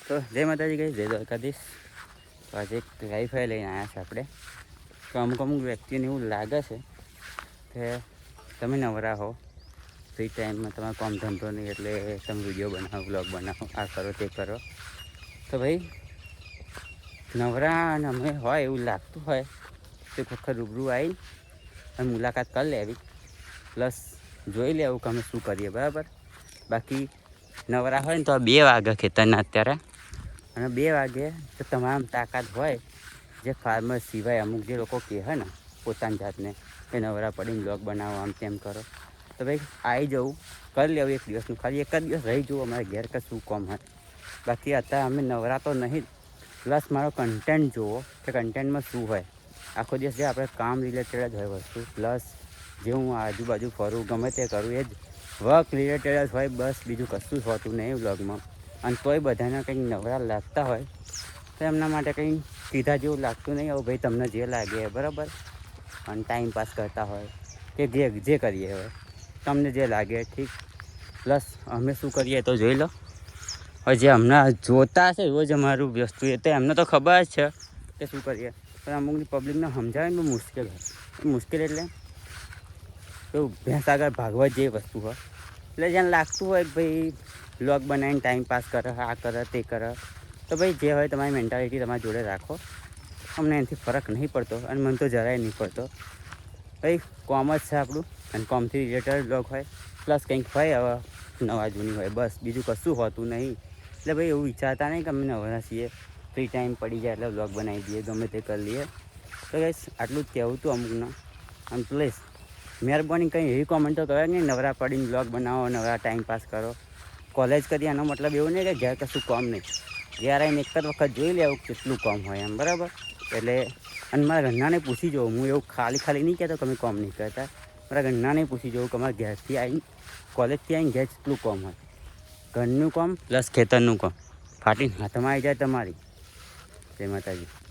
તો જય માતાજી ગઈ, જય દ્વારકાધીશ. તો આજે એક વાઈફાઈ લઈને આવ્યા છે આપણે. તો અમુક વ્યક્તિને એવું લાગે છે કે તમે નવરા હો, ફ્રી ટાઈમમાં તમારે કામ ધંધો નહીં એટલે તમે વિડીયો બનાવો, બ્લોગ બનાવો, આ કરો તે કરો. તો ભાઈ નવરા અને અમે હોય એવું લાગતું હોય તો એક વખત રૂબરૂ આવી અને મુલાકાત કરી લેવી, પ્લસ જોઈ લેવું કે અમે શું કરીએ, બરાબર. બાકી નવરા હોય ને તો 2 વાગે ખેતરના અત્યારે, અને 2 વાગે તો તમામ તાકાત હોય જે ફાર્મર સિવાય અમુક જે લોકો કહે ને પોતાની જાતને કે નવરા પડીને બ્લોગ બનાવો, આમ તેમ કરો, તો ભાઈ આવી જવું, કરી લેવું એક દિવસનું. ખાલી એક જ દિવસ રહી જવું અમારે ઘેર કે શું કામ હોય. બાકી અત્યારે અમે નવરા તો નહીં જ, પ્લસ મારો કન્ટેન્ટ જુઓ કે કન્ટેન્ટમાં શું હોય. આખો દિવસ જે આપણે કામ રિલેટેડ જ હોય વસ્તુ, પ્લસ જે હું આજુબાજુ ફરું ગમે તે કરું એ જ વર્ક રિલેટેડ જ હોય, બસ બીજું કશું જ હોતું નહીં વ્લોગમાં. અને તોય બધાને કંઈક નવરા લાગતા હોય તો એમના માટે કંઈ કીધા જેવું લાગતું નહીં. હવે ભાઈ તમને જે લાગે બરાબર, અને ટાઈમ પાસ કરતા હોય કે જે કરીએ હવે તમને જે લાગે ઠીક. પ્લસ અમે શું કરીએ તો જોઈ લો. હવે જે હમણાં જોતા હશે રોજ અમારું વસ્તુ એ તો એમને તો ખબર જ છે કે શું કરીએ, પણ અમુકની પબ્લિકને સમજાવે ને બહુ મુશ્કેલ હોય. મુશ્કેલ એટલે એવું ભેંસ આગળ ભાગવા જેવી વસ્તુ હોય. એટલે જેને લાગતું હોય કે ભાઈ બ્લોગ બનાવીને ટાઈમ પાસ કરે, આ કરે તે કરે, તો ભાઈ જે હોય તમારી મેન્ટાલિટી તમારી જોડે રાખો. અમને એનાથી ફરક નહીં પડતો અને મને તો જરાય નહીં પડતો. ભાઈ કોમ જ છે આપણું, અને કોમથી રિલેટેડ બ્લોગ હોય, પ્લસ કંઈક હોય હવે નવા જૂની હોય, બસ બીજું કશું હોતું નહીં. એટલે ભાઈ એવું વિચારતા નહીં કે અમે નવરા છીએ, ફ્રી ટાઈમ પડી જાય એટલે બ્લોગ બનાવી દઈએ, ગમે તે કરી લઈએ. તો બસ આટલું જ કહેવું હતું અમુકને. અને પ્લીઝ મહેરબાની કંઈ એવી કોમેન્ટ તો કરે નહીં નવરા પડીને બ્લોગ બનાવો, નવરા ટાઈમ પાસ કરો. કોલેજ કરીએ એનો મતલબ એવું નહીં કે ઘેર કશું કામ નહીં. ઘેર આવીને એક જ વખત જોઈ લેવું કેટલું કામ હોય એમ, બરાબર. એટલે અને મારા ઘરનાને પૂછી જોઉં, હું એવું ખાલી નહીં કહેતો કે અમે કામ નહીં કરતા. મારા ઘરનાને પૂછી જોઉં કે અમારા ઘેરથી આવીને કોલેજથી આવીને ઘેર કેટલું કામ હોય. ઘરનું કામ પ્લસ ખેતરનું કામ ફાટીને હાથમાં આવી જાય તમારી. જય માતાજી.